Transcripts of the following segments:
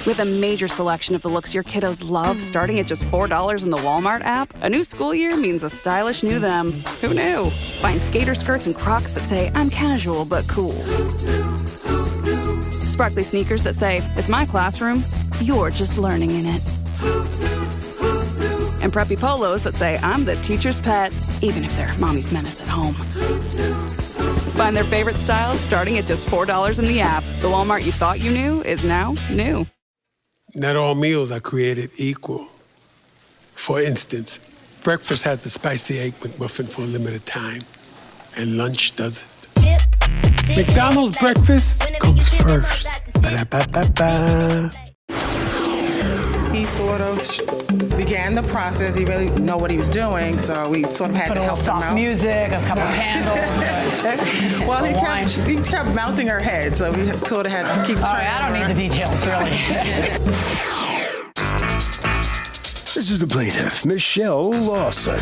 With a major selection of the looks your kiddos love, starting at just $4 in the Walmart app, a new school year means a stylish new them. Who knew? Find skater skirts and Crocs that say, I'm casual but cool. Sparkly sneakers that say, it's my classroom, you're just learning in it. And preppy polos that say, I'm the teacher's pet, even if they're mommy's menace at home. Find their favorite styles starting at just $4 in the app. The Walmart you thought you knew is now new. Not all meals are created equal. For instance, breakfast has the spicy egg McMuffin for a limited time, and lunch doesn't. McDonald's breakfast comes first. Ba-da-ba-ba-ba. He sort of began the process. He really didn't know what he was doing, so we sort of had to help him out. Soft music, a couple of candles. Well, he kept mounting her head, so we sort of had to keep turning. I don't need the details, really. This is the plaintiff, Michelle Lawson.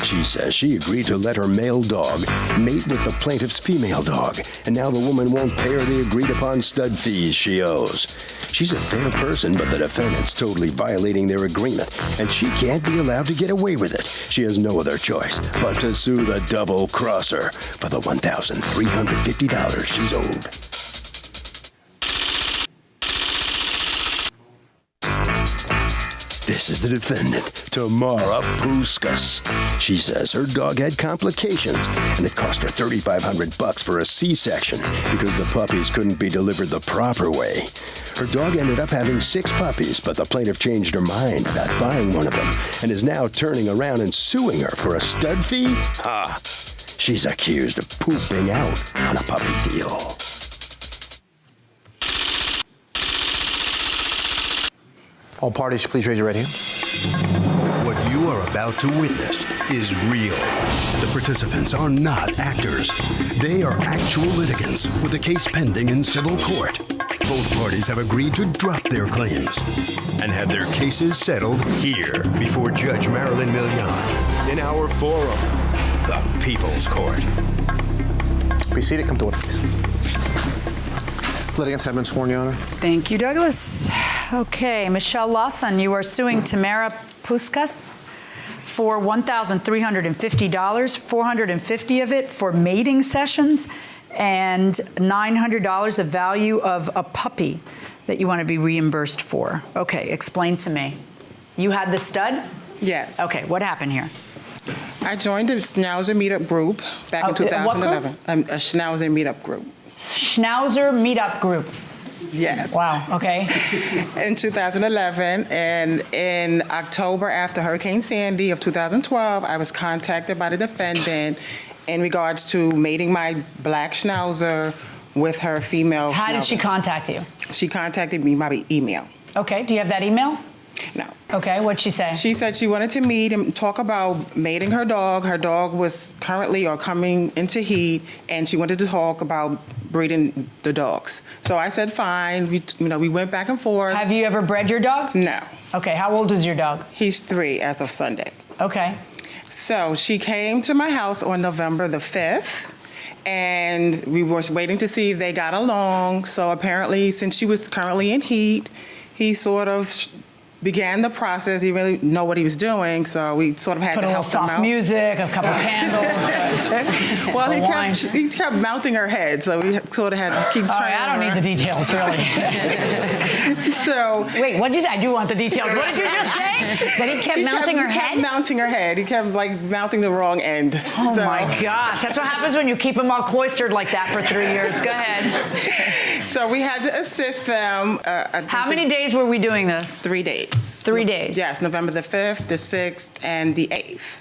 She says she agreed to let her male dog mate with the plaintiff's female dog, and now the woman won't pay her the agreed-upon stud fees she owes. She's a fair person, but the defendant's totally violating their agreement, and she can't be allowed to get away with it. She has no other choice but to sue the double-crosser for the $1,350 she's owed. This is the defendant, Tamara Puskas. She says her dog had complications, and it cost her $3,500 for a C-section because the puppies couldn't be delivered the proper way. Her dog ended up having 6 puppies, but the plaintiff changed her mind about buying one of them and is now turning around and suing her for a stud fee? Ha! She's accused of pooping out on a puppy deal. All parties, please raise your right hand. What you are about to witness is real. The participants are not actors. They are actual litigants with a case pending in civil court. Both parties have agreed to drop their claims and have their cases settled here before Judge Marilyn Millian in our forum, the People's Court. Be seated. Come to order, please. Litigants have been sworn, Your Honor. Thank you, Douglas. Okay, Michelle Lawson, you are suing Tamara Puskas for $1,350, $450 of it for mating sessions, and $900 of value of a puppy that you want to be reimbursed for. Okay, explain to me. You had the stud? Yes. Okay, what happened here? I joined the Schnauzer meetup group back in 2011. A Schnauzer meetup group. Schnauzer meetup group. Yes. Wow, okay. In 2011, and in October after Hurricane Sandy of 2012, I was contacted by the defendant in regards to mating my black Schnauzer with her female How did she Schnauzer. contact you? She contacted me by email. Okay, do you have that email? No. Okay, what'd she say? She said she wanted to meet and talk about mating her dog. Her dog was currently or coming into heat, and she wanted to talk about breeding the dogs. So I said, fine. We went back and forth. Have you ever bred your dog? No. Okay, how old was your dog? He's 3 as of Sunday. Okay. So she came to my house on November the 5th, and we were waiting to see if they got along. So apparently, since she was currently in heat, he sort of began the process. He really didn't know what he was doing, so we sort of had to help him out. Put a little soft music, a couple of candles. Well, he kept mounting her head, so we sort of had to keep turning I don't need the details, really. So wait, what did you say? I do want the details. What did you just say? That he kept mounting her head? He kept mounting her head. He kept mounting the wrong end. Oh my gosh, that's what happens when you keep them all cloistered like that for 3 years. Go ahead. So we had to assist them. How many days were we doing this? 3 days. 3 days? Yes, November the 5th, the 6th, and the 8th.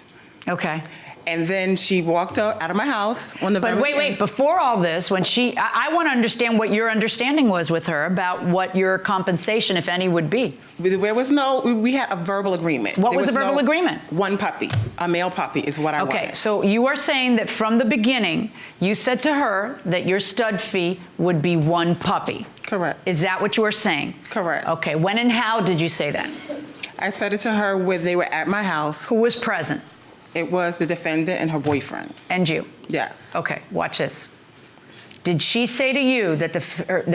Okay. And then she walked out of my house on November. But wait, before all this, when I want to understand what your understanding was with her about what your compensation, if any, would be. There was we had a verbal agreement. What was the verbal agreement? One puppy, a male puppy is what I wanted. Okay, so you are saying that from the beginning, you said to her that your stud fee would be 1 puppy. Correct. Is that what you were saying? Correct. Okay, when and how did you say that? I said it to her when they were at my house. Who was present? It was the defendant and her boyfriend. And you? Yes. Okay, watch this. Did she say to you that the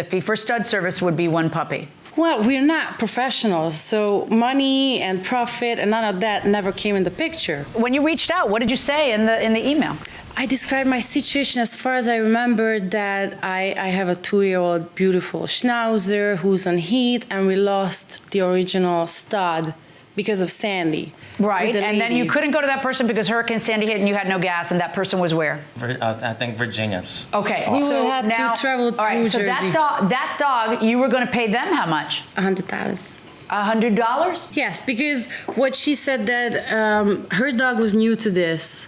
fee for stud service would be 1 puppy? Well, we're not professionals, so money and profit and none of that never came in the picture. When you reached out, what did you say in the email? I described my situation as far as I remember, that I have a 2-year-old beautiful schnauzer who's on heat, and we lost the original stud because of Sandy. Right, with the and then lady. you couldn't go to that person because Hurricane Sandy hit and you had no gas, and that person was where? I think Virginia's. Okay, We would so have to now, travel all right, through so Jersey. that dog, you were going to pay them how much? $100. $100? Yes, because what she said that her dog was new to this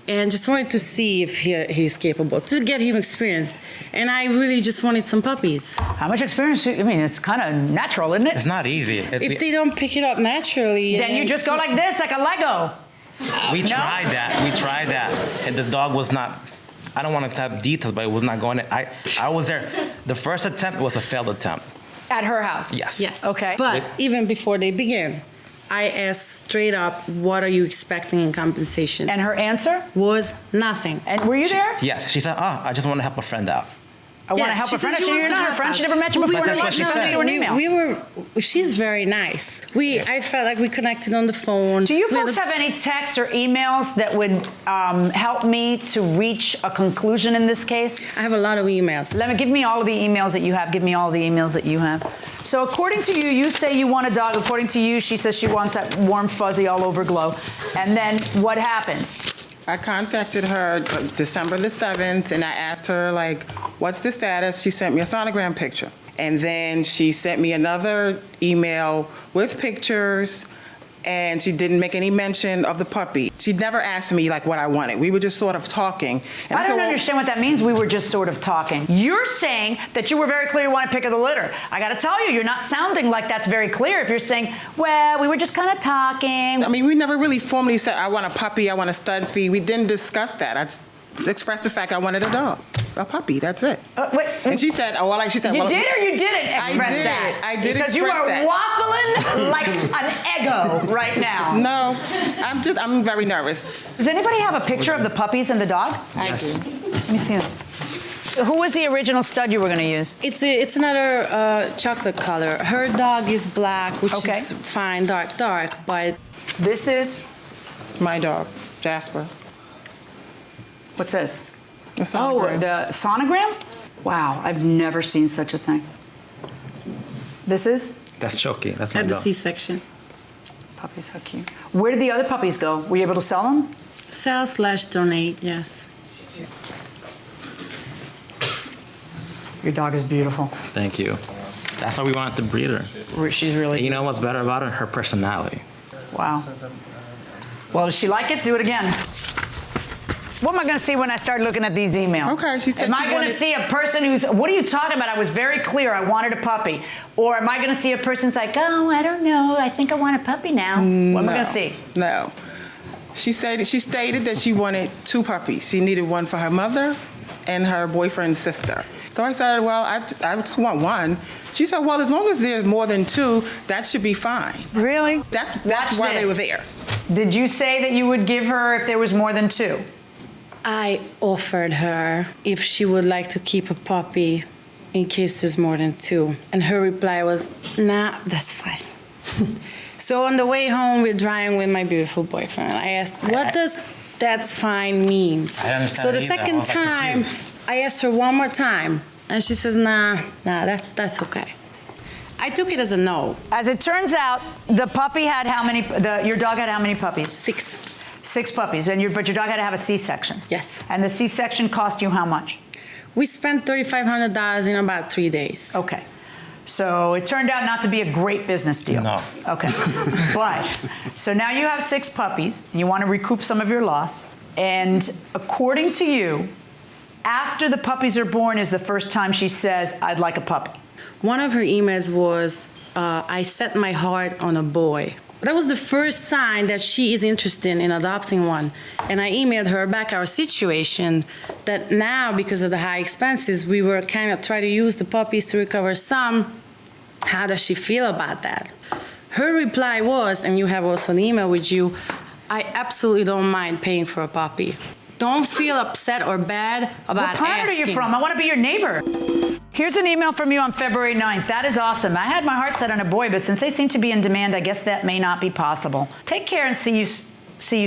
and just wanted to see if he's capable, to get him experienced. And I really just wanted some puppies. How much experience? I mean, it's kind of natural, isn't it? It's not easy. If they don't pick it up naturally. Then you just go like this, like a Lego. We tried that, and the dog was not. I don't want to have details, but it was not going. I was there. The first attempt was a failed attempt. At her house? Yes. Yes. Okay. But even before they began, I asked straight up, what are you expecting in compensation? And her answer? Was nothing. And were you there? Yes. She said, "Oh, I just want to help a friend out." I want to Yes, help she a friend. said she So wants you're to not her help friend. out. She never met you Well, before. But that's what she said. Through an email. She's very nice. I felt like we connected on the phone. Do you We had folks a- have any texts or emails that would help me to reach a conclusion in this case? I have a lot of emails. Give me all of the emails that you have. Give me all the emails that you have. So according to you, you say you want a dog. According to you, she says she wants that warm, fuzzy, all over glow. And then what happens? I contacted her December the 7th, and I asked her, like, what's the status? She sent me a sonogram picture. And then she sent me another email with pictures, and she didn't make any mention of the puppy. She never asked me, like, what I wanted. We were just sort of talking. And I said, don't well, understand what that means. We were just sort of talking. You're saying that you were very clear you want to pick of the litter. I got to tell you, you're not sounding like that's very clear. If you're saying, well, we were just kind of talking. I mean, we never really formally said, I want a puppy, I want a stud fee. We didn't discuss that. I just expressed the fact I wanted a dog, a puppy, that's it. Wait, And she said, oh, well, like she said, you well, did or you didn't express did. that? I did because you express are that. waffling like an ego right now. No, I'm very nervous. Does anybody have a picture of the puppies and the dog? Yes. I do. Let me see them. Who was the original stud you were going to use? It's another chocolate color. Her dog is black, which Okay. is fine, dark, but This is, My dog, Jasper. what's this? The Oh, sonogram. the sonogram? Wow, I've never seen such a thing. This is? That's Choki. That's my had the dog. C-section. Puppies, how cute. Where did the other puppies go? Were you able to sell them? Sell/donate, yes. Your dog is beautiful. Thank you. That's why we wanted to breed her. She's And really, you know what's better about her? Her personality. wow. Well, does she like it? Do it again. What am I going to see when I start looking at these emails? Okay, she said Am she I going to wanted- see a person who's, what are you talking about? I was very clear. I wanted a puppy. Or am I going to see a person's like, oh, I don't know. I think I want a puppy now. What am I going to see? No. She stated that she wanted 2 puppies. She needed one for her mother and her boyfriend's sister. So I said, well, I just want 1. She said, well, as long as there's more than 2, that should be fine. Really? That's Watch why they this. were there. Did you say that you would give her if there was more than 2? I offered her if she would like to keep a puppy in case there's more than 2. And her reply was, nah, that's fine. So on the way home, we're driving with my beautiful boyfriend. I asked, what does that's fine mean? I understand So the either. I second was, like, time, confused. I asked her one more time. And she says, nah, that's okay. I took it as a no. As it turns out, the puppy had how many, your dog had how many puppies? 6. 6 puppies, but your dog had to have a C-section. Yes. And the C-section cost you how much? We spent $3,500 in about 3 days. Okay. So it turned out not to be a great business deal. No. Okay. But, so now you have 6 puppies, and you want to recoup some of your loss. And according to you, after the puppies are born is the first time she says, I'd like a puppy. One of her emails was, I set my heart on a boy. That was the first sign that she is interested in adopting one. And I emailed her back our situation that now, because of the high expenses, we were kind of trying to use the puppies to recover some. How does she feel about that? Her reply was, and you have also an email with you, I absolutely don't mind paying for a puppy. Don't feel upset or bad about What planet are you asking. from? I want to be your neighbor. Here's an email from you on February 9th. That is awesome. I had my heart set on a boy, but since they seem to be in demand, I guess that may not be possible. Take care and see you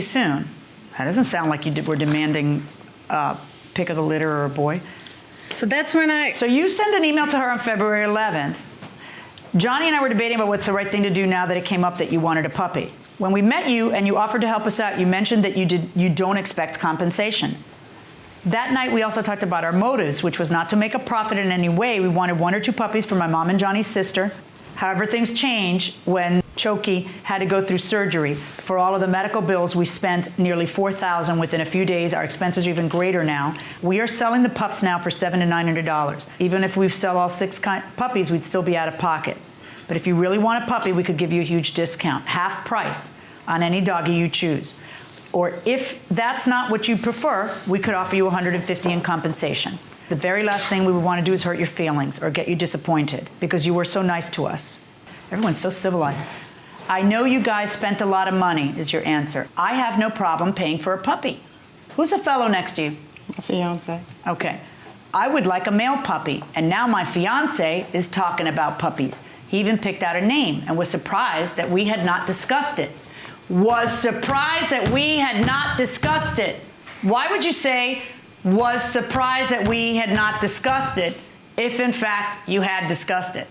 soon. That doesn't sound like you were demanding pick of the litter or a boy. So that's when So you send an email to her on February 11th. Johnny and I were debating about what's the right thing to do now that it came up that you wanted a puppy. When we met you and you offered to help us out, you mentioned that you don't expect compensation. That night, we also talked about our motives, which was not to make a profit in any way. We wanted 1 or 2 puppies for my mom and Johnny's sister. However, things changed when Choki had to go through surgery. For all of the medical bills, we spent nearly $4,000 within a few days. Our expenses are even greater now. We are selling the pups now for $700 to $900. Even if we sell all 6 puppies, we'd still be out of pocket. But if you really want a puppy, we could give you a huge discount, half price on any doggy you choose. Or if that's not what you prefer, we could offer you $150 in compensation. The very last thing we would want to do is hurt your feelings or get you disappointed because you were so nice to us. Everyone's so civilized. I know you guys spent a lot of money, is your answer. I have no problem paying for a puppy. Who's the fellow next to you? My fiance. Okay. I would like a male puppy, and now my fiance is talking about puppies. He even picked out a name and was surprised that we had not discussed it. Was surprised that we had not discussed it. Why would you say was surprised that we had not discussed it if in fact you had discussed it?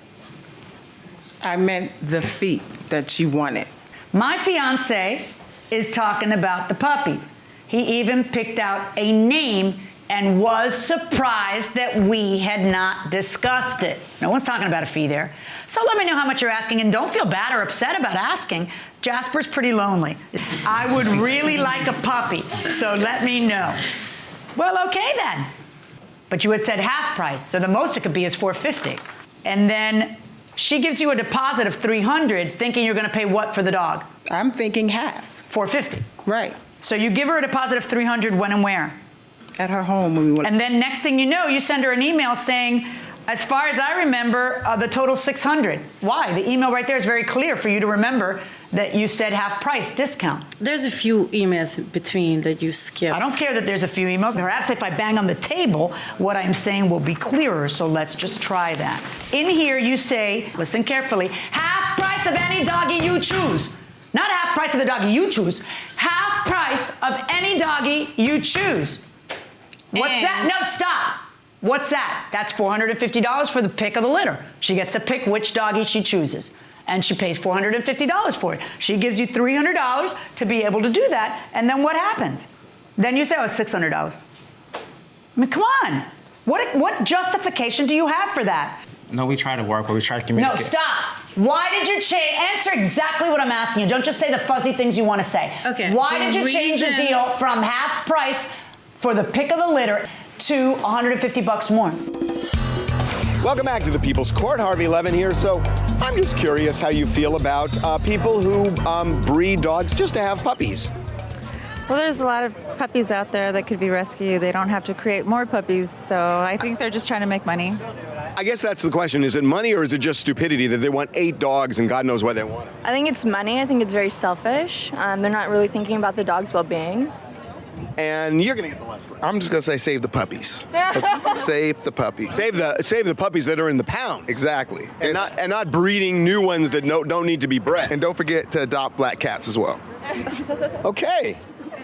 I meant the feet that you wanted. My fiance is talking about the puppies. He even picked out a name and was surprised that we had not discussed it. No one's talking about a fee there. So let me know how much you're asking, and don't feel bad or upset about asking. Jasper's pretty lonely. I would really like a puppy, so let me know. Well, okay then. But you had said half price, so the most it could be is $450. And then she gives you a deposit of $300, thinking you're gonna pay what for the dog? I'm thinking half. $450. Right. So you give her a deposit of $300 when and where? At her home when we went. And then next thing you know, you send her an email saying, as far as I remember, the total's $600. Why? The email right there is very clear for you to remember that you said half price discount. there's a few emails between that you skipped. I don't care that there's a few emails. Perhaps if I bang on the table, what I'm saying will be clearer, so let's just try that. In here you say, listen carefully, half price of any doggy you choose. Not half price of the doggy you choose, half price of any doggy you choose. What's that? No, stop. What's that? That's $450 for the pick of the litter. She gets to pick which doggy she chooses. And she pays $450 for it. She gives you $300 to be able to do that. And then what happens? Then you say, oh, it's $600. I mean, come on. What justification do you have for that? No, we try to work, but we try to communicate. No, stop. Why did you change? Answer exactly what I'm asking you. Don't just say the fuzzy things you want to say. Okay. Why did you change the deal from half price for the pick of the litter to $150 more? Welcome back to the People's Court. Harvey Levin here. So I'm just curious how you feel about people who breed dogs just to have puppies. Well, there's a lot of puppies out there that could be rescued. They don't have to create more puppies, so I think they're just trying to make money. I guess that's the question. Is it money or is it just stupidity that they want 8 dogs and God knows why they want it? I think it's money. I think it's very selfish. They're not really thinking about the dog's well-being. And you're going to get the last word. I'm just going to say save the puppies. Save the puppies. Save the puppies that are in the pound. Exactly. And not breeding new ones that don't need to be bred. And don't forget to adopt black cats as well. Okay.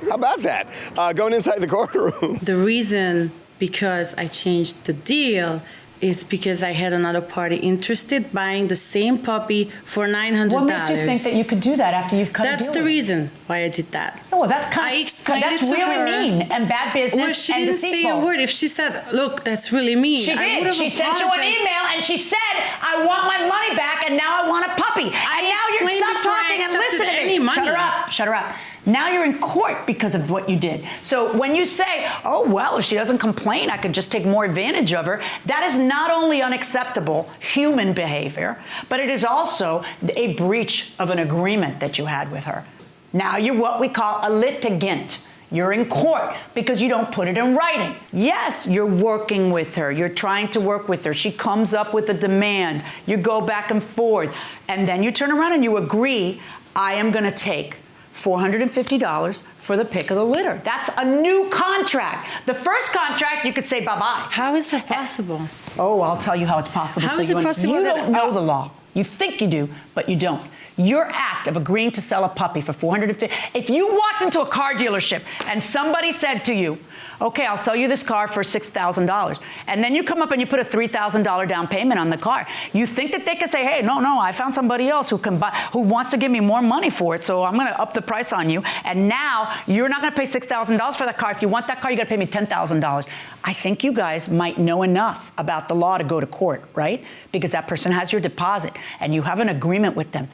How about that? Going inside the courtroom. The reason because I changed the deal is because I had another party interested buying the same puppy for $900. What makes you think that you could do that after you've cut a deal? That's the reason why I did that. Oh, that's that's really mean and bad business well, she and didn't deceitful. say a word. If she said, look, that's really mean. She did. She sent you an email and she said, I want my money back and now I want a puppy. And now you're stuck talking and listening to me. Shut her up. Shut her up. Now you're in court because of what you did. So when you say, oh, well, if she doesn't complain, I could just take more advantage of her, that is not only unacceptable human behavior, but it is also a breach of an agreement that you had with her. Now you're what we call a litigant. You're in court because you don't put it in writing. Yes, you're working with her. You're trying to work with her. She comes up with a demand. You go back and forth. And then you turn around and you agree, I am going to take $450 for the pick of the litter. That's a new contract. The first contract, you could say bye-bye. How is that possible? Oh, I'll tell you how it's possible. How is it possible You that- don't know the law. You think you do, but you don't. Your act of agreeing to sell a puppy for $450. If you walked into a car dealership and somebody said to you, okay, I'll sell you this car for $6,000, and then you come up and you put a $3,000 down payment on the car, you think that they could say, hey, no, I found somebody else who can buy, who wants to give me more money for it, so I'm going to up the price on you, and now you're not going to pay $6,000 for that car. If you want that car, you got to pay me $10,000. I think you guys might know enough about the law to go to court, right? Because that person has your deposit, and you have an agreement with them.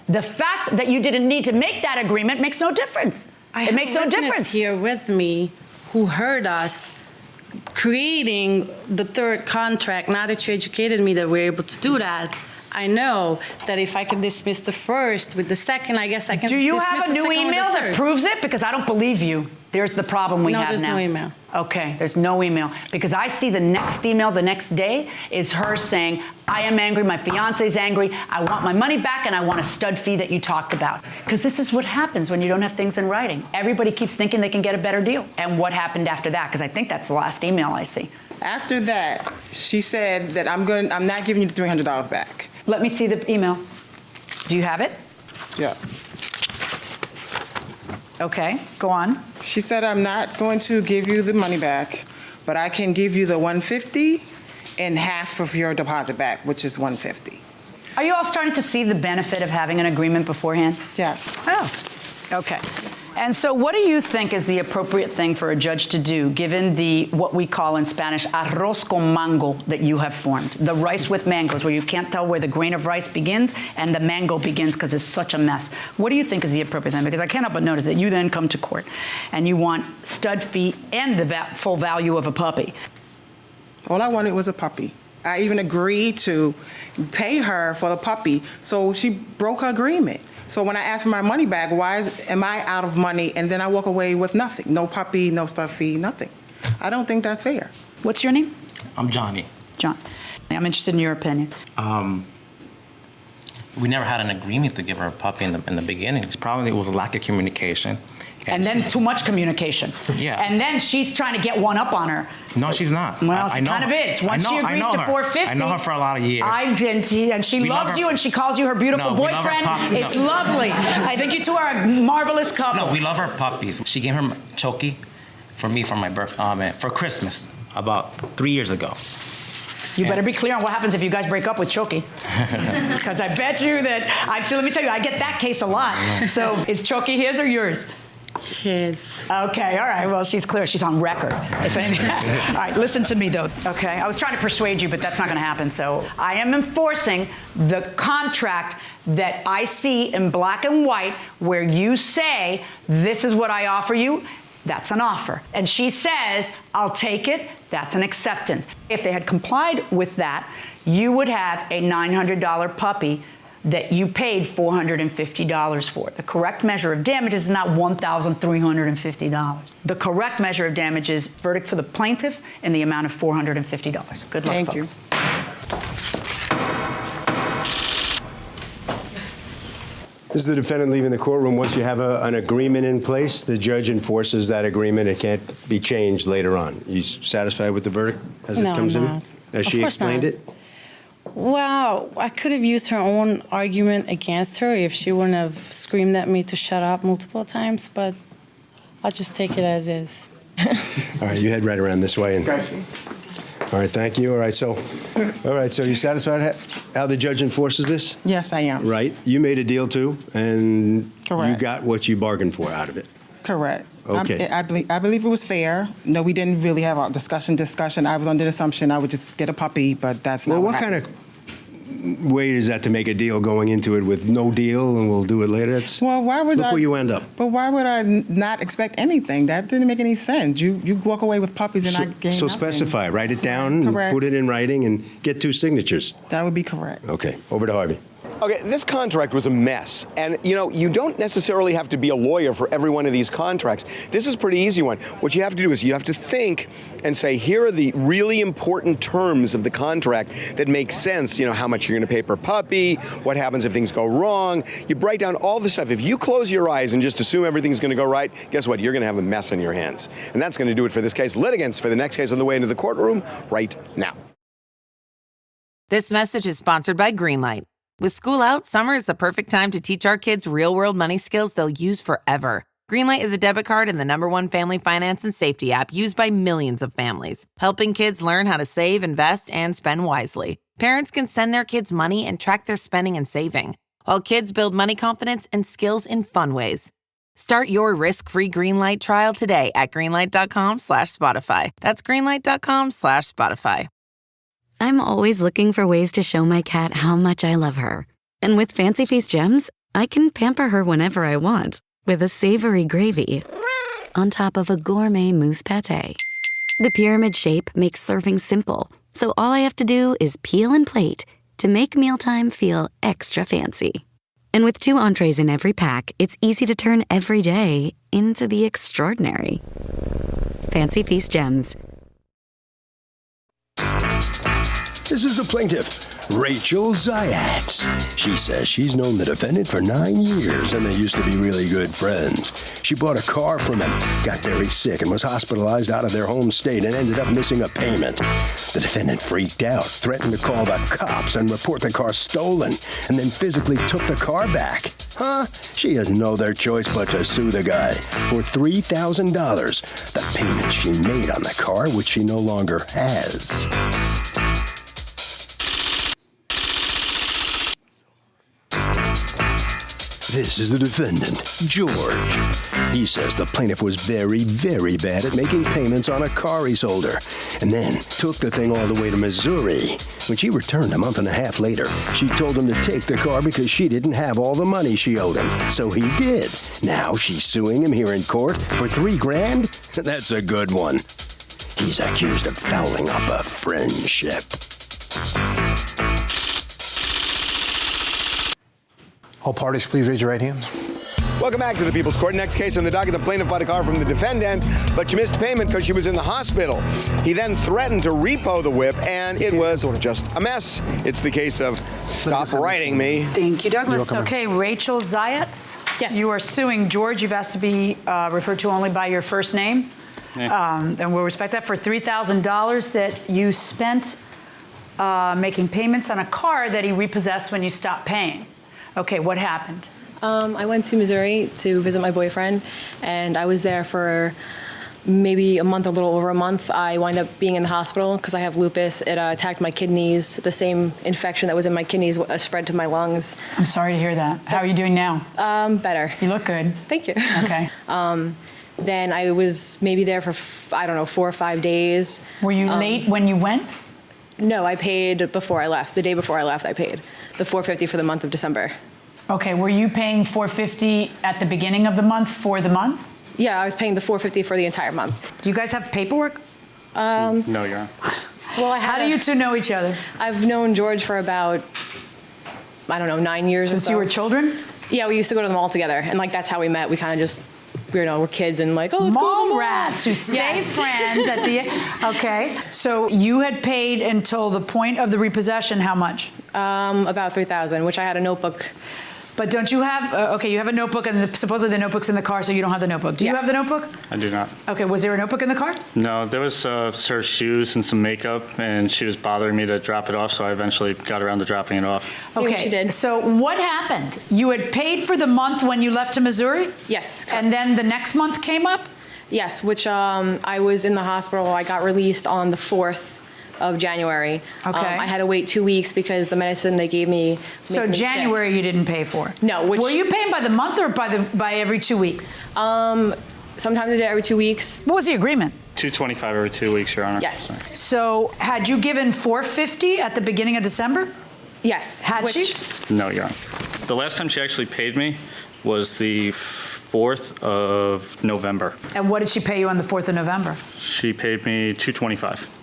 The fact that you didn't need to make that agreement makes no difference. It makes no difference. Here with me who heard us creating the third contract. Now that you educated me that we're able to do that, I know that if I can dismiss the first with the second, I guess I can. Do you dismiss have a the new second with email the that third. proves it? Because I don't believe you. There's the problem we No, have there's now. no email. Okay, there's no email. Because I see the next email the next day is her saying, I am angry, my fiance's angry, I want my money back, and I want a stud fee that you talked about. Because this is what happens when you don't have things in writing. Everybody keeps thinking they can get a better deal. And what happened after that? Because I think that's the last email I see. After that, she said that I'm not giving you the $300 back. Let me see the emails. Do you have it? Yes. Okay, go on. She said, I'm not going to give you the money back, but I can give you the $150 and half of your deposit back, which is $150. Are you all starting to see the benefit of having an agreement beforehand? Yes. Oh, okay. And so what do you think is the appropriate thing for a judge to do, given the, what we call in Spanish, arroz con mango that you have formed, the rice with mangoes, where you can't tell where the grain of rice begins and the mango begins because it's such a mess? What do you think is the appropriate thing? Because I can't help but notice that you then come to court and you want stud fee and the full value of a puppy. All I wanted was a puppy. I even agreed to pay her for the puppy, so she broke her agreement. So when I asked for my money back, am I out of money? And then I walk away with nothing. No puppy, no stud fee, nothing. I don't think that's fair. What's your name? I'm Johnny. John. I'm interested in your opinion. We never had an agreement to give her a puppy in the beginning. Probably it was a lack of communication. And then too much communication. Yeah. And then she's trying to get one up on her. No, she's not. Well, I she know kind of her. is. Once she agrees to her. $450. I know her for a lot of years. And she We love loves her. you, and she calls you her beautiful No, we love her boyfriend. puppy. It's No. lovely. I think you two are a marvelous couple. No, we love her puppies. She gave her Choki for me for my birthday, for Christmas about 3 years ago. You better be clear on what happens if you guys break up with Choki. Because I bet you that, let me tell you, I get that case a lot. So is Choki his or yours? His. Okay, all right. Well, she's clear. She's on record. If anything. All right, listen to me, though, okay? I was trying to persuade you, but that's not going to happen. So I am enforcing the contract that I see in black and white where you say, this is what I offer you. That's an offer. And she says, I'll take it. That's an acceptance. If they had complied with that, you would have a $900 puppy that you paid $450 for. The correct measure of damage is not $1,350. The correct measure of damage is verdict for the plaintiff in the amount of $450. Good luck, Thank folks. This is the defendant leaving the courtroom. Once you have an agreement in place, the judge enforces that agreement. It can't be changed later on. You satisfied with the verdict as it comes in? As she explained it? Well, I could have used her own argument against her if she wouldn't have screamed at me to shut up multiple times, but I'll just take it as is. All right, you head right around this way. All right, thank you. All right, so you satisfied how the judge enforces this? Yes, I am. Right. You made a deal too, and Correct. you got what you bargained for out of it. Correct. Okay. I believe it was fair. No, we didn't really have a discussion. I was under the assumption I would just get a puppy, but that's not Well, what what happened. kind of way is that to make a deal going into it with no deal and we'll do it later? Well, why would look where you end up. But why would I not expect anything? That didn't make any sense. You walk away with puppies and I gain So nothing. specify, write it down, and Correct. put it in writing, and get 2 signatures. That would be correct. Okay, over to Harvey. Okay, this contract was a mess. And, you don't necessarily have to be a lawyer for every one of these contracts. This is a pretty easy one. What you have to do is you have to think and say, here are the really important terms of the contract that make sense. How much you're going to pay per puppy, what happens if things go wrong. You write down all this stuff. If you close your eyes and just assume everything's going to go right, guess what? You're going to have a mess on your hands. And that's going to do it for this case. Litigants for the next case on the way into the courtroom right now. This message is sponsored by Greenlight. With school out, summer is the perfect time to teach our kids real-world money skills they'll use forever. Greenlight is a debit card and the #1 family finance and safety app used by millions of families, helping kids learn how to save, invest, and spend wisely. Parents can send their kids money and track their spending and saving, while kids build money confidence and skills in fun ways. Start your risk-free Greenlight trial today at greenlight.com/Spotify. That's greenlight.com/Spotify. I'm always looking for ways to show my cat how much I love her. And with Fancy Feast gems, I can pamper her whenever I want with a savory gravy on top of a gourmet mousse pâté. The pyramid shape makes serving simple, so all I have to do is peel and plate to make mealtime feel extra fancy. And with 2 entrees in every pack, it's easy to turn every day into the extraordinary. Fancy Feast gems. This is the plaintiff, Rachel Zayats. She says she's known the defendant for 9 years, and they used to be really good friends. She bought a car from him, got very sick, and was hospitalized out of their home state and ended up missing a payment. The defendant freaked out, threatened to call the cops and report the car stolen, and then physically took the car back. She has no other choice but to sue the guy for $3,000, the payment she made on the car, which she no longer has. This is the defendant, George. He says the plaintiff was very, very bad at making payments on a car he sold her, and then took the thing all the way to Missouri. When she returned a month and a half later, she told him to take the car because she didn't have all the money she owed him. So he did. Now she's suing him here in court for $3,000? That's a good one. He's accused of fouling up a friendship. All parties, please raise your right hands. Welcome back to the People's Court. Next case on the docket, the plaintiff bought a car from the defendant, but she missed payment because she was in the hospital. He then threatened to repo the whip, and it was just a mess. It's the case of Stop Writing Me. Thank you, Douglas. Okay, Rachel Zayats. Yes. You are suing George. You've asked to be referred to only by your first name. Yeah. And we'll respect that, for $3,000 that you spent making payments on a car that he repossessed when you stopped paying. Okay, what happened? I went to Missouri to visit my boyfriend, and I was there for maybe a month, a little over a month. I wound up being in the hospital because I have lupus. It attacked my kidneys. The same infection that was in my kidneys spread to my lungs. I'm sorry to hear that. How are you doing now? Better. You look good. Thank you. Okay. Then I was maybe there for, 4 or 5 days. Were you late when you went? No, I paid before I left. The day before I left, I paid the $450 for the month of December. Okay, were you paying $450 at the beginning of the month for the month? Yeah, I was paying the $450 for the entire month. Do you guys have paperwork? No, Your Honor. Well, How do you two know each other? I've known George for about, 9 years Since or so. you were children? Yeah, we used to go to the mall together, and that's how we met. We kind of just, we're kids and let's go to the mall. Rats who stay friends at the Okay. So you had paid until the point of the repossession how much? About $3,000, which I had a notebook. But don't you have, you have a notebook, and supposedly the notebook's in the car, so you don't have the notebook. Do you have the notebook? I do not. Okay, was there a notebook in the car? No, there was her shoes and some makeup, and she was bothering me to drop it off, so I eventually got around to dropping it off. Okay, she did. So what happened? You had paid for the month when you left to Missouri? Yes. And then the next month came up? Yes, which I was in the hospital. I got released on the 4th of January. Okay. I had to wait 2 weeks because the medicine they gave me. So January you didn't pay for? No. Were you paying by the month or by every 2 weeks? Sometimes I did every 2 weeks. What was the agreement? $225 every 2 weeks, Your Honor. Yes. So had you given $450 at the beginning of December? Yes. Had she? No, Your Honor. The last time she actually paid me was the 4th of November. And what did she pay you on the 4th of November? She paid me $225.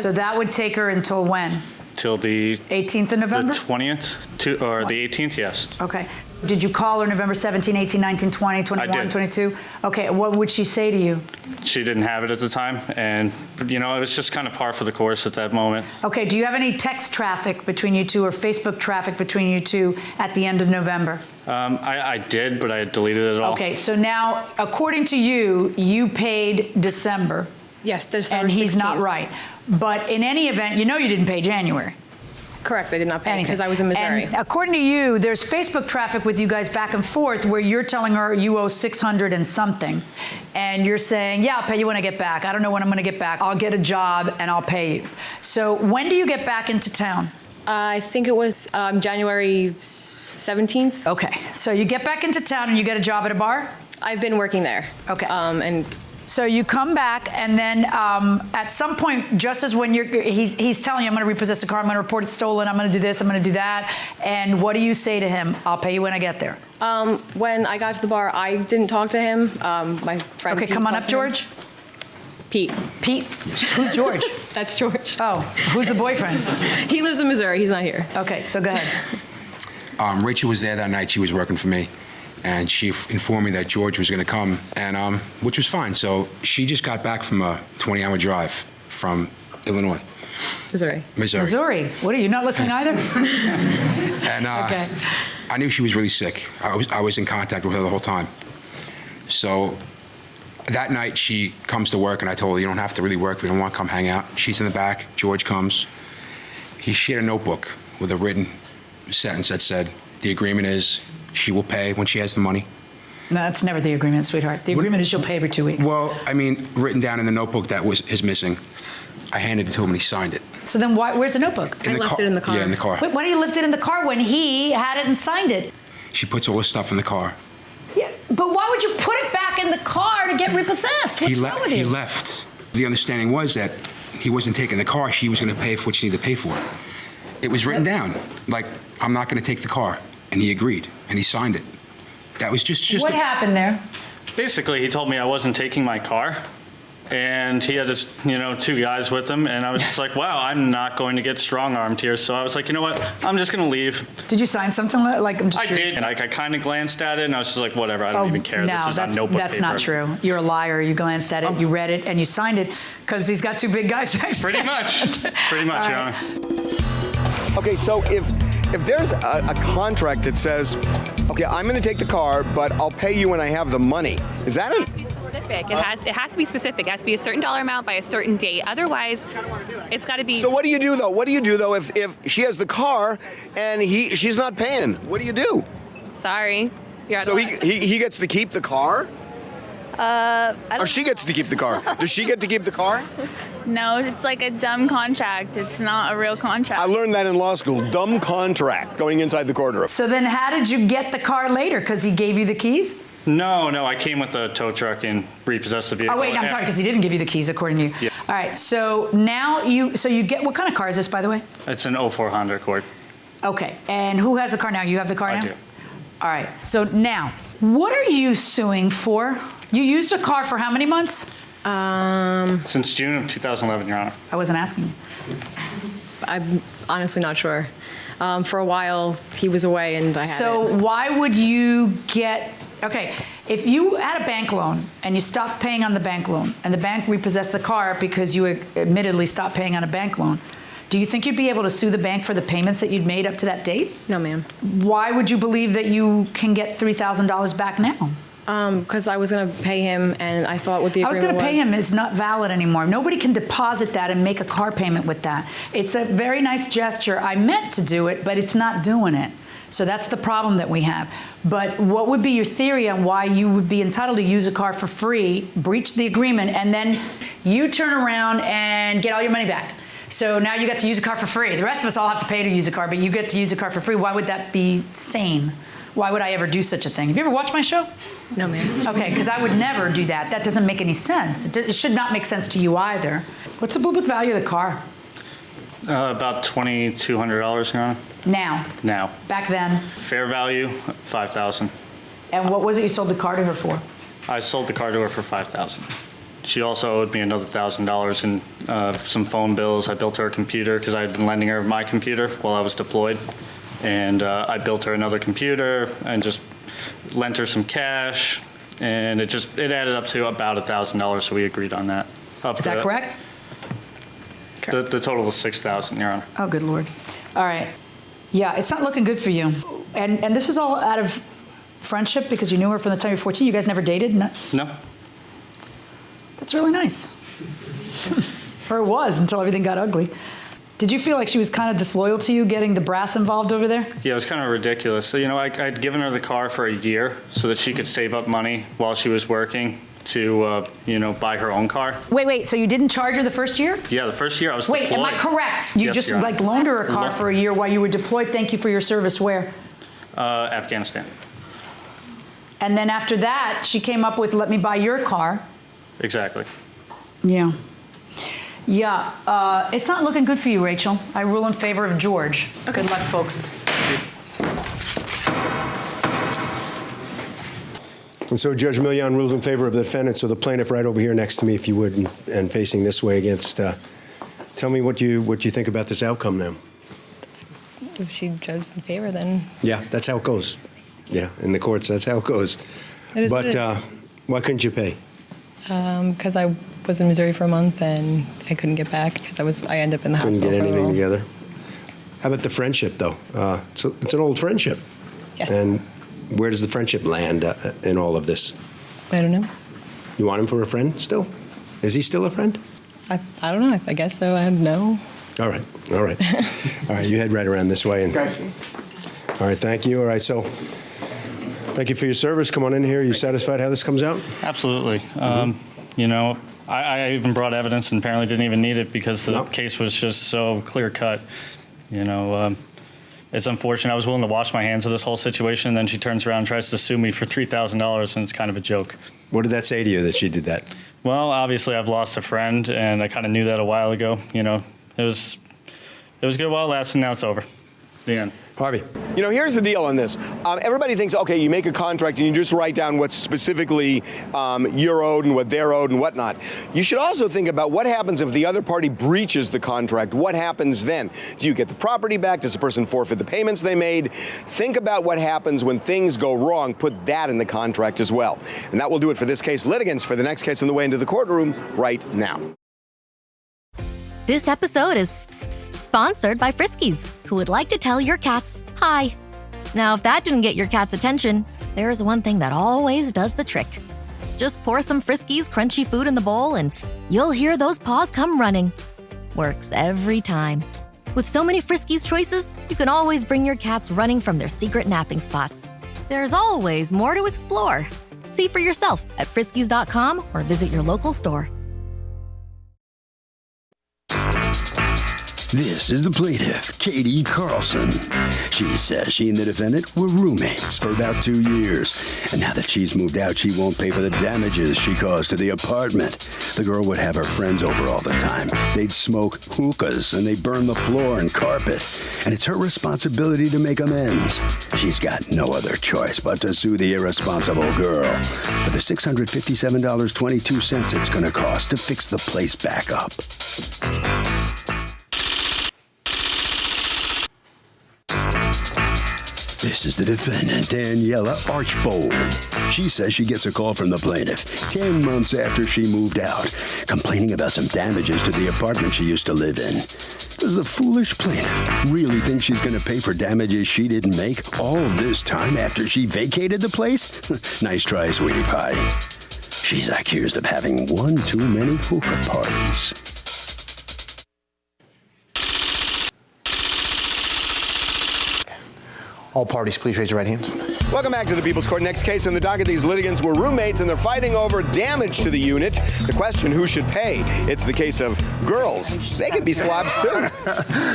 So that would take her until when? Till the 18th of November? The 20th, or the 18th, yes. Okay. Did you call her November 17, 18, 19, 20, 21, I did. 22? Okay, what would she say to you? She didn't have it at the time, and it was just kind of par for the course at that moment. Okay, do you have any text traffic between you two or Facebook traffic between you two at the end of November? I did, but I had deleted it all. Okay, so now, according to you, you paid December. Yes, December and he's 16th. not right. But in any event, you didn't pay January. Correct, I did not pay because I was in Missouri. And according to you, there's Facebook traffic with you guys back and forth where you're telling her you owe $600 and something. And you're saying, yeah, I'll pay you when I get back. I don't know when I'm going to get back. I'll get a job and I'll pay you. So when do you get back into town? I think it was January 17th. Okay, so you get back into town and you get a job at a bar? I've been working there. Okay. And so you come back, and then at some point, just as when he's telling you, I'm going to repossess the car, I'm going to report it stolen, I'm going to do this, I'm going to do that, and what do you say to him? I'll pay you when I get there. When I got to the bar, I didn't talk to him. My friend. Okay, Pete come on talked up, to him. George. Pete. Pete? Who's George? That's George. Oh, who's the boyfriend? He lives in Missouri. He's not here. Okay, so go ahead. Rachel was there that night. She was working for me. And she informed me that George was going to come, and which was fine. So she just got back from a 20-hour drive from Illinois. Missouri. Missouri. What are you, not listening either? And okay. I knew she was really sick. I was in contact with her the whole time. So that night she comes to work, and I told her, you don't have to really work. We don't want to come hang out. She's in the back. George comes. He shared a notebook with a written sentence that said, the agreement is she will pay when she has the money. No, that's never the agreement, sweetheart. The agreement is she'll pay every 2 weeks. Well, I mean, written down in the notebook that is missing. I handed it to him and he signed it. So then where's the notebook? I left it in the car. Yeah, in the car. Wait, why do you lift it in the car when he had it and signed it? She puts all this stuff in the car. Yeah, but why would you put it back in the car to get repossessed? What's wrong with you? He left. The understanding was that he wasn't taking the car. She was going to pay for what she needed to pay for. It was written down, like, I'm not going to take the car. And he agreed, and he signed it. That was just what happened there? Basically, he told me I wasn't taking my car, and he had his, 2 guys with him, and I was just like, wow, I'm not going to get strong-armed here. So I was like, you know what, I'm just going to leave. Did you sign something like? I'm just I did, and I kind of glanced at it, and I was just like, whatever, I don't even care. No, this is on notebook that's paper. not true. You're a liar. You glanced at it, you read it, and you signed it because he's got 2 big guys next to him. Pretty much, Your Honor. Okay, so if there's a contract that says, okay, I'm going to take the car, but I'll pay you when I have the money, is that it? Specific. It has to be specific. It has to be a certain dollar amount by a certain date. Otherwise, it's got to be. So what do you do though? If she has the car and she's not paying? What do you do? Sorry, you're out So of luck. he gets to keep the car? Or she gets to keep the car? Does she get to keep the car? No, it's like a dumb contract. It's not a real contract. I learned that in law school. Dumb contract going inside the courtroom. So then how did you get the car later? Because he gave you the keys? No, I came with the tow truck and repossessed the vehicle. Oh, wait, I'm sorry, because he didn't give you the keys, according to you. Yeah. All right, so now you get, what kind of car is this, by the way? It's an 04 Honda Accord. Okay, and who has the car now? You have the car now? I do. All right, so now, what are you suing for? You used a car for how many months? Since June of 2011, Your Honor. I wasn't asking you. I'm honestly not sure. For a while, he was away and I had So why would you get, okay, if you had a bank loan and you stopped paying on the bank loan and the bank repossessed the car because you admittedly stopped paying on a bank loan, do you think you'd be able to sue the bank for the payments that you'd made up to that date? No, ma'am. Why would you believe that you can get $3,000 back now? Because I was going to pay him, and I thought what the I was agreement going to pay him is not valid anymore. Nobody can deposit that and make a car payment with that. It's a very nice gesture. I meant to do it, but it's not doing it. So that's the problem that we have. But what would be your theory on why you would be entitled to use a car for free, breach the agreement, and then you turn around and get all your money back? So now you get to use a car for free. The rest of us all have to pay to use a car, but you get to use a car for free. Why would that be sane? Why would I ever do such a thing? Have you ever watched my show? No, ma'am. Okay, because I would never do that. That doesn't make any sense. It should not make sense to you either. What's the blue book value of the car? About $2,200, Your Honor. Now. Back then. Fair value, $5,000. And what was it you sold the car to her for? I sold the car to her for $5,000. She also owed me another $1,000 in some phone bills. I built her a computer because I had been lending her my computer while I was deployed. And I built her another computer and just lent her some cash. And it added up to about $1,000, so we agreed on that. Is that correct? The total was $6,000, Your Honor. Oh, good Lord. All right. Yeah, it's not looking good for you. And this was all out of friendship because you knew her from the time you were 14? You guys never dated? No. That's really nice. Or it was until everything got ugly. Did you feel like she was kind of disloyal to you getting the brass involved over there? Yeah, it was kind of ridiculous. So, I'd given her the car for a year so that she could save up money while she was working to, buy her own car. Wait, so you didn't charge her the first year? Yeah, the first year I was Wait, deployed. am I correct? You Yes, just Your Honor. loaned her a car for a year while you were deployed. Thank you for your service. Where? Afghanistan. And then after that, she came up with, let me buy your car. Exactly. Yeah. Yeah, it's not looking good for you, Rachel. I rule in favor of George. Okay. Good luck, folks. And so Judge Millian rules in favor of the defendant. So the plaintiff right over here next to me, if you would, and facing this way against. Tell me what you think about this outcome now. If she judged in favor, then. Yeah, that's how it goes. Yeah, in the courts, that's how it goes. It is but what it why couldn't you pay? Because I was in Missouri for a month and I couldn't get back because I ended up in the Couldn't hospital get for a anything little. together. How about the friendship, though? It's an old friendship. Yes. And where does the friendship land in all of this? I don't know. You want him for a friend still? Is he still a friend? I don't know. I guess so. I don't know. All right. All right. All right, you head right around this way. All right, thank you. All right, so thank you for your service. Come on in here. You satisfied how this comes out? Absolutely. I even brought evidence and apparently didn't even need it because the case was just so clear cut. It's unfortunate. I was willing to wash my hands of this whole situation, and then she turns around and tries to sue me for $3,000, and it's kind of a joke. What did that say to you that she did that? Well, obviously I've lost a friend, and I kind of knew that a while ago. It was good while it lasted, now it's over. The end. Harvey. Here's the deal on this. Everybody thinks, okay, you make a contract and you just write down what's specifically you're owed and what they're owed and whatnot. You should also think about what happens if the other party breaches the contract. What happens then? Do you get the property back? Does the person forfeit the payments they made? Think about what happens when things go wrong. Put that in the contract as well. And that will do it for this case. Litigants for the next case on the way into the courtroom right now. This episode is sponsored by Friskies, who would like to tell your cats hi. Now, if that didn't get your cat's attention, there is one thing that always does the trick. Just pour some Friskies crunchy food in the bowl and you'll hear those paws come running. Works every time. With so many Friskies choices, you can always bring your cats running from their secret napping spots. There's always more to explore. See for yourself at friskies.com or visit your local store. This is the plaintiff, Katie Carlson. She says she and the defendant were roommates for about 2 years. And now that she's moved out, she won't pay for the damages she caused to the apartment. The girl would have her friends over all the time. They'd smoke hookahs and they'd burn the floor and carpet. And it's her responsibility to make amends. She's got no other choice but to sue the irresponsible girl for the $657.22 it's going to cost to fix the place back up. This is the defendant, Daniela Archbold. She says she gets a call from the plaintiff 10 months after she moved out, complaining about some damages to the apartment she used to live in. Does the foolish plaintiff really think she's going to pay for damages she didn't make all this time after she vacated the place? Nice try, sweetie pie. She's accused of having one too many hookah parties. All parties, please raise your right hands. Welcome back to the People's Court. Next case in the docket, these litigants were roommates and they're fighting over damage to the unit. The question, who should pay? It's the case of girls. They could be slobs too.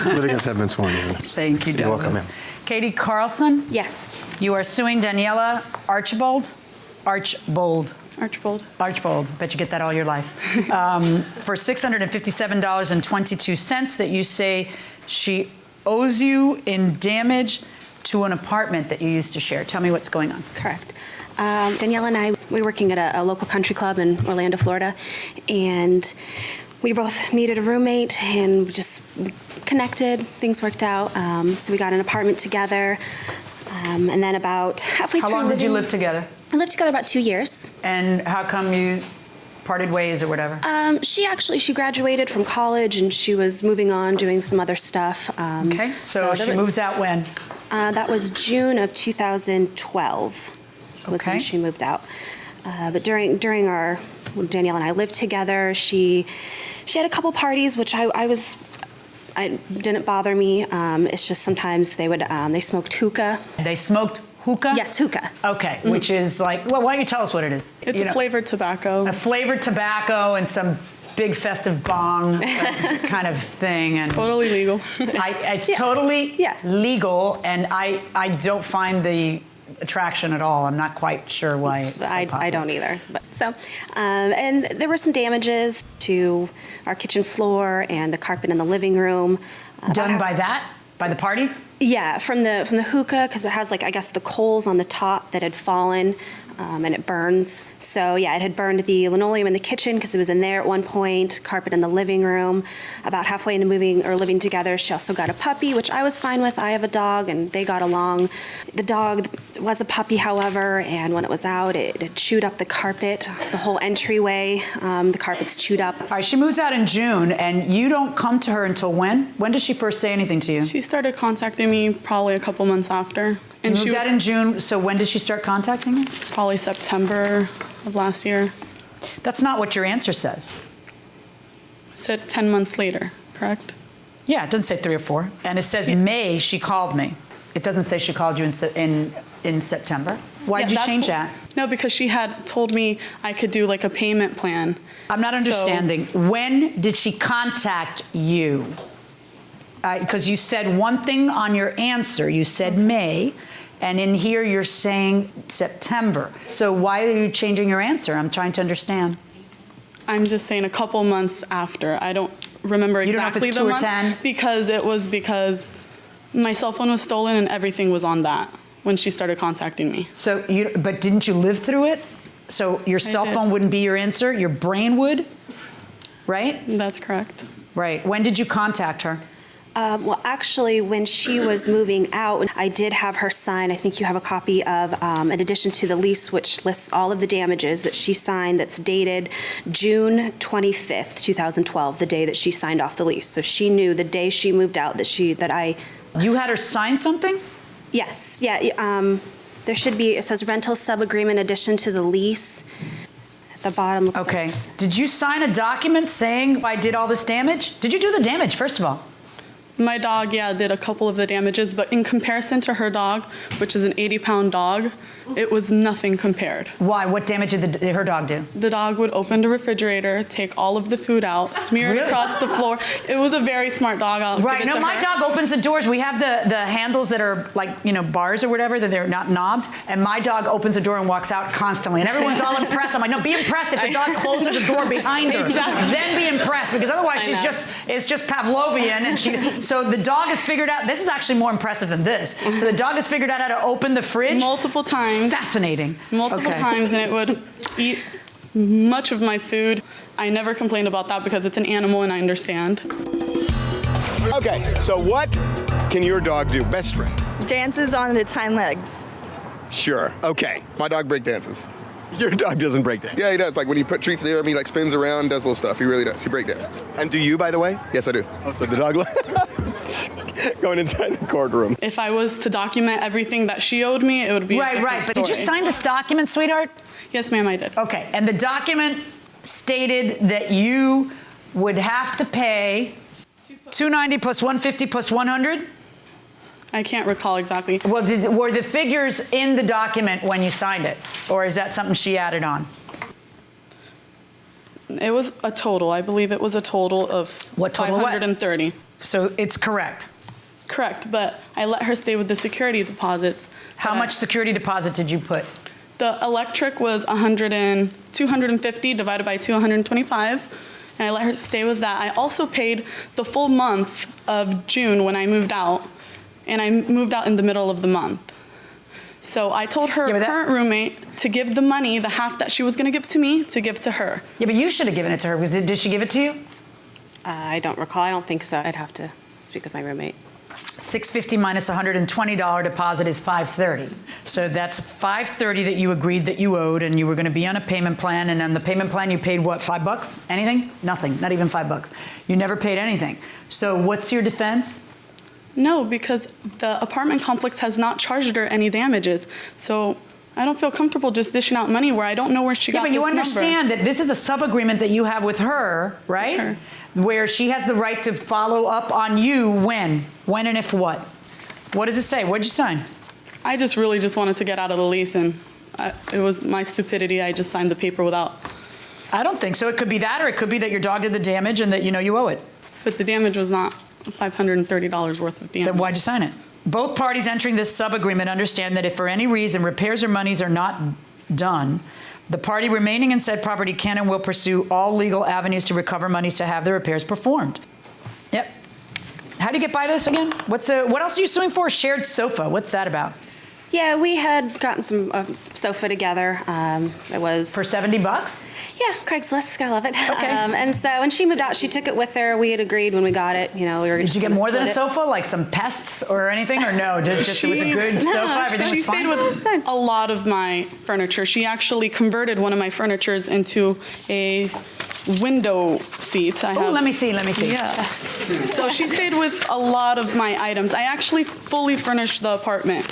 Litigants have been sworn in. Thank you, You're welcome, ma'am. Katie Carlson? Yes. You are suing Daniela Archbold? Archbold. Archbold. Bet you get that all your life. For $657.22 that you say she owes you in damage to an apartment that you used to share. Tell me what's going on. Correct. Daniela and I, we were working at a local country club in Orlando, Florida, and we both needed a roommate, and we just connected. Things worked out, so we got an apartment together, and then about halfway through How long did you live together? We lived together about 2 years. And how come you parted ways or whatever? She graduated from college, and she was moving on, doing some other stuff. Okay, so she moves out when? That was June of 2012 was when she moved out. But during when Danielle and I lived together, she had a couple parties, which I was I didn't bother me. It's just sometimes they smoked hookah. They smoked hookah? Yes, hookah. Okay, which is like, well, why don't you tell us what it is? It's a flavored tobacco. A flavored tobacco and some big festive bong kind of thing. And totally legal. It's totally legal, and I don't find the attraction at all. I'm not quite sure why it's so I don't either. But and there were some damages to our kitchen floor and the carpet in the living room. Done by that? By the parties? Yeah, from the hookah, because it has I guess the coals on the top that had fallen. And it burns. So yeah, it had burned the linoleum in the kitchen because it was in there at one point, carpet in the living room. About halfway into moving or living together, she also got a puppy, which I was fine with. I have a dog and they got along. The dog was a puppy, however, and when it was out, it chewed up the carpet, the whole entryway. The carpet's chewed up. All right, she moves out in June and you don't come to her until when? When does she first say anything to you? She started contacting me probably a couple months after. And she moved out in June, so when did she start contacting you? Probably September of last year. That's not what your answer says. It said 10 months later, correct? Yeah, it doesn't say 3 or 4. And it says May, she called me. It doesn't say she called you in September. Why did you change that? No, because she had told me I could do a payment plan. I'm not understanding. When did she contact you? Because you said one thing on your answer. You said May, and in here you're saying September. So why are you changing your answer? I'm trying to understand. I'm just saying a couple months after. I don't remember exactly you don't know if it's 2 or 10? Because my cell phone was stolen and everything was on that when she started contacting me. So but didn't you live through it? So your cell phone wouldn't be your answer, your brain would, right? That's correct. Right. When did you contact her? Well, actually, when she was moving out, I did have her sign. I think you have a copy of an addition to the lease, which lists all of the damages that she signed. That's dated June 25th, 2012, the day that she signed off the lease. So she knew the day she moved out that I. You had her sign something? Yes. Yeah. There should be. It says rental sub-agreement addition to the lease. At the bottom. Looks okay. Did you sign a document saying I did all this damage? Did you do the damage, first of all? My dog, did a couple of the damages, but in comparison to her dog, which is an 80-pound dog, it was nothing compared. Why? What damage did her dog do? The dog would open the refrigerator, take all of the food out, smear it across the floor. It was a very smart dog. Right. No, my dog opens the doors. We have the handles that are bars or whatever, that they're not knobs, and my dog opens the door and walks out constantly, and everyone's all impressed. I'm like, no, be impressed if the dog closes the door behind her. Exactly. Then be impressed, because otherwise it's just Pavlovian, and so the dog has figured out, this is actually more impressive than this. So the dog has figured out how to open the fridge. Multiple times. Fascinating. Multiple times, and it would eat much of my food. I never complained about that because it's an animal and I understand. Okay, so what can your dog do? Best friend. Dances on its hind legs. Sure. Okay. My dog break dances. Your dog doesn't break dance. Yeah, he does. When you put treats in him, he spins around, does little stuff. He really does. He break dances. And do you, by the way? Yes, I do. Oh, so the dog going inside the courtroom. If I was to document everything that she owed me, it would be right. But did you sign this document, sweetheart? Yes, ma'am, I did. Okay, and the document stated that you would have to pay $290 plus $150 plus $100. I can't recall exactly. Well, were the figures in the document when you signed it, or is that something she added on? It was a total. I believe it was a total of what total? 530. So it's correct. Correct, but I let her stay with the security deposits. How much security deposit did you put? The electric was $250 divided by 225. And I let her stay with that. I also paid the full month of June when I moved out. And I moved out in the middle of the month. So I told her current roommate to give the money, the half that she was going to give to me, to give to her. Yeah, but you should have given it to her. Did she give it to you? I don't recall. I don't think so. I'd have to speak with my roommate. $650 minus $120 deposit is $530. So that's $530 that you agreed that you owed, and you were going to be on a payment plan. And on the payment plan, you paid what? $5? Anything? Nothing. Not even $5. You never paid anything. So what's your defense? No, because the apartment complex has not charged her any damages. So I don't feel comfortable just dishing out money where I don't know where she got this but you number. understand that this is a sub-agreement that you have with her, right? Where she has the right to follow up on you when and if what. What does it say? What did you sign? I just really just wanted to get out of the lease, and it was my stupidity. I just signed the paper without. I don't think so. It could be that, or it could be that your dog did the damage and that you know you owe it. But the damage was not $530 worth of damage. Then why'd you sign it? Both parties entering this sub-agreement understand that if for any reason repairs or monies are not done, the party remaining in said property can and will pursue all legal avenues to recover monies to have the repairs performed. Yep. How do you get by this again? What else are you suing for? Shared sofa. What's that about? Yeah, we had gotten some sofa together. It was for $70. Yeah, Craigslist. I love it. Okay. And so when she moved out, she took it with her. We had agreed when we got it. You know, we were. Did you get more than a sofa, like some pests or anything, or no? Just it was a good sofa. Everything was fine. She stayed with a lot of my furniture. She actually converted one of my furnitures into a window seat. Oh, let me see. Yeah. So she stayed with a lot of my items. I actually fully furnished the apartment.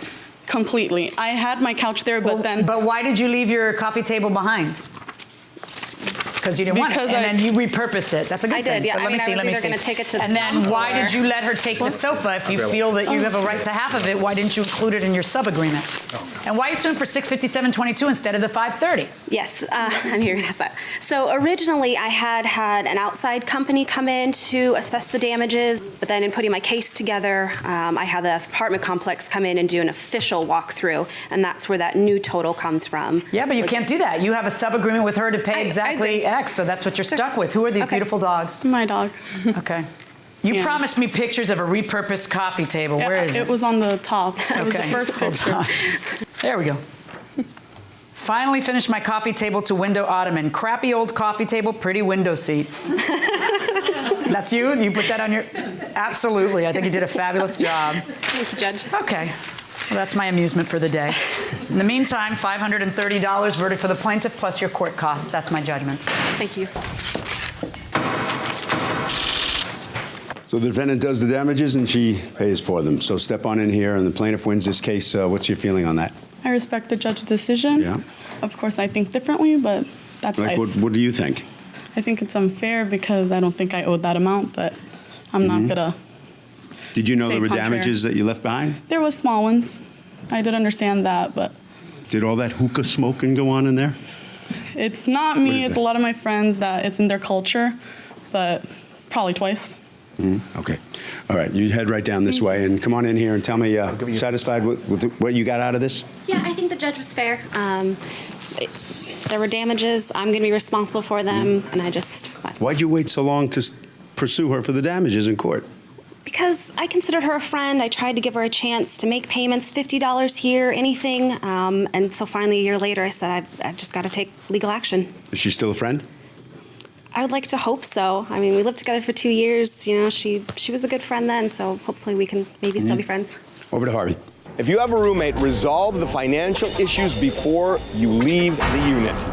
Completely. I had my couch there, but then... But why did you leave your coffee table behind? Because you didn't want it, and then you repurposed it. That's a good thing. I did, yeah. But let me see. Gonna take it to and then why did you let her take the sofa if you feel that you have a right to half of it? Why didn't you include it in your sub-agreement? And why are you suing for $657.22 instead of the $530? Yes, I knew you were going to ask that. So originally I had an outside company come in to assess the damages, but then in putting my case together, I had the apartment complex come in and do an official walkthrough, and that's where that new total comes from. Yeah, but you can't do that. You have a sub-agreement with her to pay exactly X, so that's what you're stuck with. Who are these beautiful dogs? My dog. Okay. You promised me pictures of a repurposed coffee table. Where is it? It was on the top. It was the first picture. There we go. Finally finished my coffee table to window ottoman. Crappy old coffee table, pretty window seat. That's you? You put that on your... Absolutely. I think you did a fabulous job. Thank you, Judge. Okay. Well, that's my amusement for the day. In the meantime, $530 verdict for the plaintiff plus your court costs. That's my judgment. Thank you. So the defendant does the damages and she pays for them. So step on in here and the plaintiff wins this case. What's your feeling on that? I respect the judge's decision. Yeah. Of course, I think differently, but that's like life. what do you think? I think it's unfair because I don't think I owed that amount, but I'm not going to. Did you know there were damages that you left behind? There was small ones. I did understand that, but... Did all that hookah smoking go on in there? It's not me. It's a lot of my friends that it's in their culture, but probably twice. Okay. All right. You head right down this way and come on in here and tell me, satisfied with what you got out of this? Yeah, I think the judge was fair. There were damages. I'm going to be responsible for them, and I just... Why'd you wait so long to pursue her for the damages in court? Because I considered her a friend. I tried to give her a chance to make payments, $50 here, anything. And so finally, a year later, I said, I've just got to take legal action. Is she still a friend? I would like to hope so. I mean, we lived together for 2 years. You know, she was a good friend then, so hopefully we can maybe still be friends. Over to Harvey. If you have a roommate, resolve the financial issues before you leave the unit.